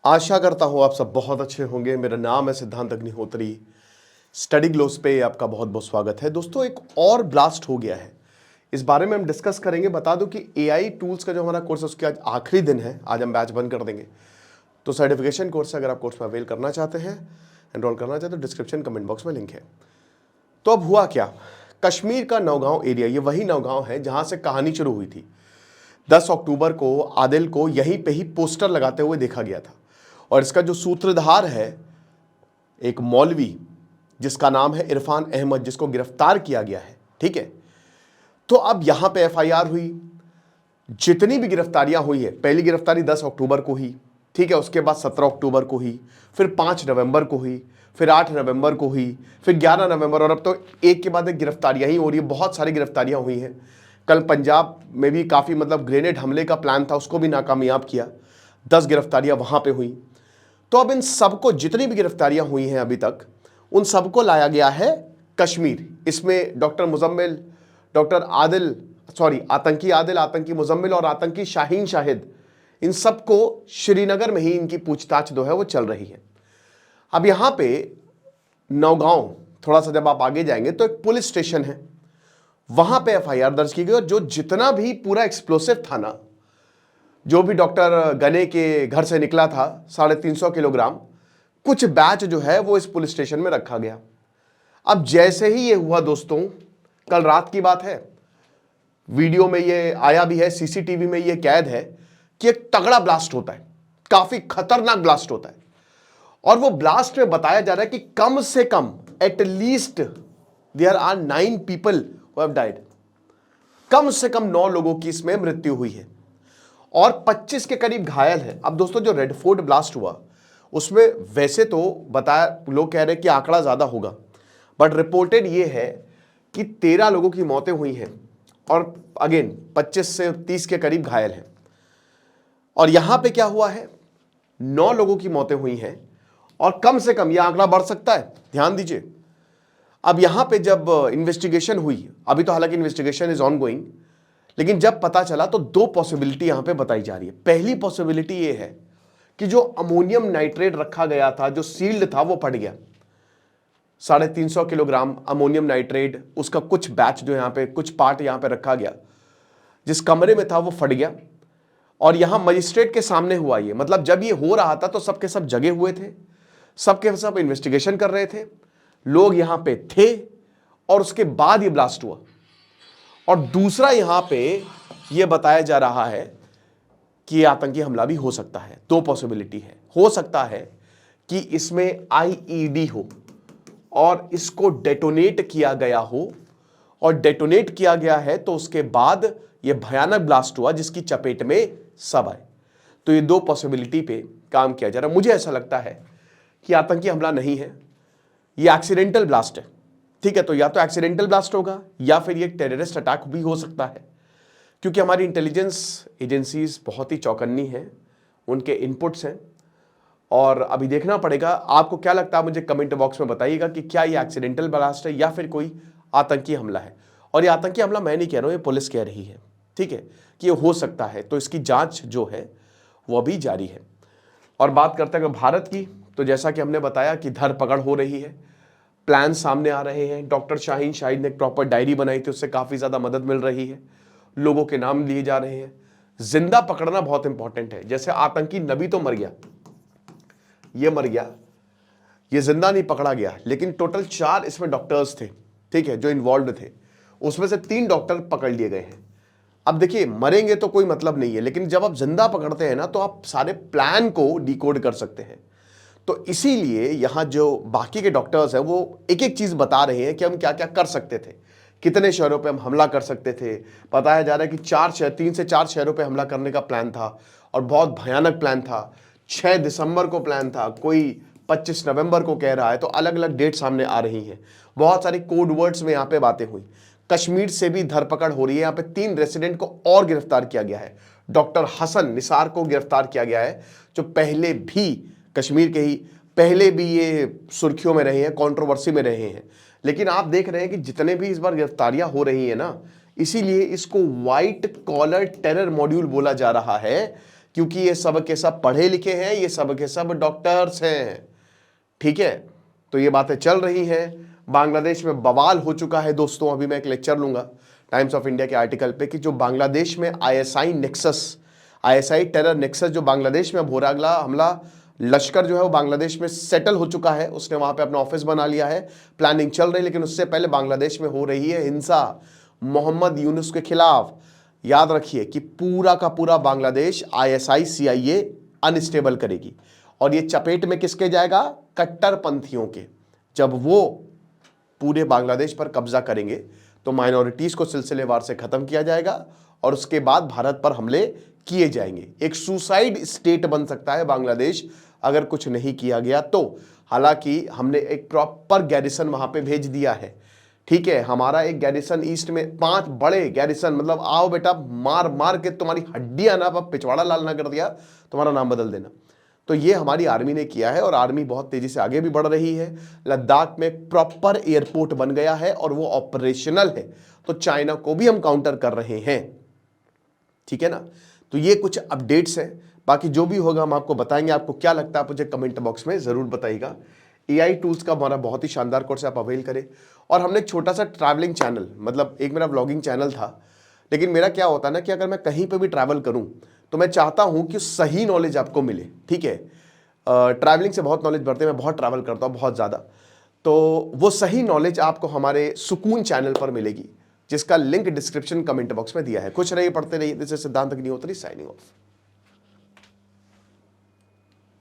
आशा करता हूँ आप सब बहुत अच्छे होंगे। मेरा नाम है सिद्धांत अग्निहोत्री। स्टडी ग्लोस पे आपका बहुत बहुत स्वागत है। दोस्तों, एक और ब्लास्ट हो गया है, इस बारे में हम डिस्कस करेंगे। बता दूं कि एआई टूल्स का जो हमारा कोर्स है उसके आज आखिरी दिन है। आज हम बैच बंद कर देंगे। तो सर्टिफिकेशन कोर्स अगर आप कोर्स में अवेल करना चाहते हैं, एनरोल करना चाहते हैं, तो डिस्क्रिप्शन कमेंट बॉक्स में लिंक है। तो अब हुआ क्या, कश्मीर का नौगांव एरिया, ये वही नौगांव है जहां से कहानी शुरू हुई थी। 10 अक्टूबर को आदिल को यहीं पे ही पोस्टर लगाते हुए देखा गया था। और इसका जो सूत्रधार है, एक मौलवी जिसका नाम है इरफान अहमद, जिसको गिरफ्तार किया गया है। ठीक है, तो अब यहां पे एफआईआर हुई। जितनी भी गिरफ्तारियां हुई है, पहली गिरफ्तारी 10 अक्टूबर को हुई, ठीक है, उसके बाद 17 अक्टूबर को हुई, फिर 5 नवंबर को हुई, फिर 8 नवंबर को हुई, फिर 11 नवंबर, और अब तो एक के बाद एक गिरफ्तारियां ही हो रही है। बहुत सारी गिरफ्तारियां हुई हैं। कल पंजाब में भी काफ़ी ग्रेनेड हमले का प्लान था, उसको भी नाकामयाब किया। 10 गिरफ्तारियां वहां पे हुई। तो अब इन सबको, जितनी भी गिरफ्तारियां हुई हैं अभी तक, उन सबको लाया गया है कश्मीर। इसमें डॉक्टर मुजम्मिल, डॉक्टर आदिल, आतंकी आदिल, आतंकी मुजम्मिल और आतंकी शाहीन शाहिद, इन सबको श्रीनगर में ही इनकी पूछताछ जो है वो चल रही है। अब यहां पे नौगांव, थोड़ा सा जब आप आगे जाएंगे तो एक पुलिस स्टेशन है, वहां पे एफआईआर दर्ज की गई। और जो जितना भी पूरा एक्सप्लोसिव था ना, जो भी डॉक्टर गने के घर से निकला था 350 किलोग्राम, कुछ बैच जो है वो इस पुलिस स्टेशन में रखा गया। अब जैसे ही ये हुआ दोस्तों, कल रात की बात है, वीडियो में ये आया भी है, सीसीटीवी में ये कैद है कि एक तगड़ा ब्लास्ट होता है, काफी खतरनाक ब्लास्ट होता है। और वो ब्लास्ट में बताया जा रहा है कि कम से कम at least there are 9 people who have died. कम से कम 9 लोगों की इसमें मृत्यु हुई है और 25 के करीब घायल है। अब दोस्तों, जो रेड फोर्ट ब्लास्ट हुआ उसमें वैसे तो बताया, लोग कह रहे हैं कि आंकड़ा ज्यादा होगा, बट रिपोर्टेड ये है कि 13 लोगों की मौतें हुई हैं और अगेन 25 से 30 के करीब घायल हैं। और यहां पे क्या हुआ है, 9 लोगों की मौतें हुई हैं और कम से कम यह आंकड़ा बढ़ सकता है, ध्यान दीजिए। अब यहां पे जब इन्वेस्टिगेशन हुई, अभी तो हालांकि इन्वेस्टिगेशन इज ऑन गोइंग, लेकिन जब पता चला तो 2 पॉसिबिलिटी यहां पे बताई जा रही है। पहली पॉसिबिलिटी ये है कि जो अमोनियम नाइट्रेट रखा गया था, जो सील्ड था, वो फट गया। 350 किलोग्राम अमोनियम नाइट्रेट, उसका कुछ बैच जो यहां पे, कुछ पार्ट यहां पे रखा गया, जिस कमरे में था वो फट गया। और यहां मजिस्ट्रेट के सामने हुआ ये, मतलब जब ये हो रहा था तो सबके सब जगे हुए थे, सबके सब इन्वेस्टिगेशन कर रहे थे, लोग यहां पे थे, और उसके बाद ये ब्लास्ट हुआ। और दूसरा, यहां पे ये बताया जा रहा है कि ये आतंकी हमला भी हो सकता है। 2 पॉसिबिलिटी है। हो सकता है कि इसमें आईईडी हो और इसको डेटोनेट किया गया हो, और डेटोनेट किया गया है तो उसके बाद ये भयानक ब्लास्ट हुआ जिसकी चपेट में सब आए। तो ये 2 पॉसिबिलिटी पे काम किया जा रहा है। मुझे ऐसा लगता है कि आतंकी हमला नहीं है, ये एक्सीडेंटल ब्लास्ट है। ठीक है, तो या तो एक्सीडेंटल ब्लास्ट होगा या फिर ये टेररिस्ट अटैक भी हो सकता है, क्योंकि हमारी इंटेलिजेंस एजेंसीज बहुत ही चौकन्नी हैं, उनके इनपुट्स हैं। और अभी देखना पड़ेगा, आपको क्या लगता है, मुझे कमेंट बॉक्स में बताइएगा कि क्या ये एक्सीडेंटल ब्लास्ट है या फिर कोई आतंकी हमला है। और ये आतंकी हमला मैं नहीं कह रहा हूं, ये पुलिस कह रही है, ठीक है, कि ये हो सकता है। तो इसकी जांच जो है वो अभी जारी है। और बात करते हैं भारत की, तो जैसा कि हमने बताया कि धरपकड़ हो रही है, प्लान सामने आ रहे हैं। डॉक्टर शाहीन शाहिद ने एक प्रॉपर डायरी बनाई थी, उससे काफी ज्यादा मदद मिल रही है, लोगों के नाम लिए जा रहे हैं। जिंदा पकड़ना बहुत इंपॉर्टेंट है। जैसे आतंकी नबी तो मर गया, ये मर गया, ये जिंदा नहीं पकड़ा गया, लेकिन टोटल 4 इसमें डॉक्टर्स थे, ठीक है, जो इन्वॉल्व थे। उसमें से 3 डॉक्टर पकड़ लिए गए हैं। अब देखिए, मरेंगे तो कोई मतलब नहीं है, लेकिन जब आप जिंदा पकड़ते हैं ना, तो आप सारे प्लान को डिकोड कर सकते हैं। तो इसीलिए यहां जो बाकी के डॉक्टर्स हैं वो एक एक चीज बता रहे हैं कि हम क्या क्या कर सकते थे, कितने शहरों पे हम हमला कर सकते थे। बताया जा रहा है कि 3 से 4 शहरों पे हमला करने का प्लान था, और बहुत भयानक प्लान था। 6 दिसंबर को प्लान था, कोई 25 नवंबर को कह रहा है। तो अलग अलग डेट सामने आ रही हैं। बहुत सारी कोड वर्ड्स में यहाँ पे बातें हुई। कश्मीर से भी धरपकड़ हो रही है। यहाँ पे 3 रेसिडेंट को और गिरफ्तार किया गया है। डॉक्टर हसन निसार को गिरफ्तार किया गया है, जो पहले भी कश्मीर के ही पहले भी ये सुर्खियों में रहे हैं, कंट्रोवर्सी में रहे हैं। लेकिन आप देख रहे हैं कि जितने भी इस बार गिरफ्तारियां हो रही है ना, इसीलिए इसको व्हाइट कॉलर टेरर मॉड्यूल बोला जा रहा है, क्योंकि ये सब के सब पढ़े लिखे हैं, ये सब के सब डॉक्टर्स हैं। ठीक है, तो ये बातें चल रही हैं। बांग्लादेश में बवाल हो चुका है दोस्तों। अभी मैं एक लेक्चर लूंगा टाइम्स ऑफ इंडिया के आर्टिकल पे कि जो बांग्लादेश में आईएसआई टेरर नेक्सस जो बांग्लादेश में अब हो रहा, अगला हमला लश्कर जो है वो बांग्लादेश में सेटल हो चुका है, उसने वहां पे अपना ऑफिस बना लिया है, प्लानिंग चल रही है। लेकिन उससे पहले बांग्लादेश में हो रही है हिंसा मोहम्मद यूनुस के खिलाफ। याद रखिए कि पूरा का पूरा बांग्लादेश आईएसआई सीआईए अनस्टेबल करेगी और ये चपेट में किसके जाएगा? कट्टरपंथियों के। जब वो पूरे बांग्लादेश पर कब्जा करेंगे तो माइनॉरिटीज को सिलसिलेवार से खत्म किया जाएगा और उसके बाद भारत पर हमले किए जाएंगे। एक सुसाइड स्टेट बन सकता है बांग्लादेश अगर कुछ नहीं किया गया तो। हालांकि हमने एक प्रॉपर गैरिसन वहां पे भेज दिया है। ठीक है, हमारा एक गैरिसन ईस्ट में 5 बड़े गैरिसन, मतलब आओ बेटा मार मार के तुम्हारी हड्डियां ना पिछवाड़ा लाल ना कर दिया, तुम्हारा नाम बदल देना। तो ये हमारी आर्मी ने किया है और आर्मी बहुत तेजी से आगे भी बढ़ रही है। लद्दाख में प्रॉपर एयरपोर्ट बन गया है और वो ऑपरेशनल है, तो चाइना को भी हम काउंटर कर रहे हैं। ठीक है ना, तो ये कुछ अपडेट्स हैं। बाकी जो भी होगा हम आपको बताएंगे। आपको क्या लगता है आप मुझे कमेंट बॉक्स में जरूर बताइएगा। एआई टूल्स का हमारा बहुत ही शानदार कोर्स आप अवेल करें। और हमने एक छोटा सा ट्रैवलिंग चैनल, मतलब एक मेरा व्लॉगिंग चैनल था, लेकिन मेरा क्या होता है ना कि अगर मैं कहीं पे भी ट्रैवल करूं तो मैं चाहता हूं कि सही नॉलेज आपको मिले। ठीक है, ट्रैवलिंग से बहुत नॉलेज बढ़ते हैं, मैं बहुत ट्रैवल करता हूं, बहुत ज़्यादा। तो वो सही नॉलेज आपको हमारे सुकून चैनल पर मिलेगी, जिसका लिंक डिस्क्रिप्शन कमेंट बॉक्स में दिया है। कुछ रहिए, पढ़ते रहिए। दिस इज सिद्धांत अग्निहोत्री साइनिंग ऑफ।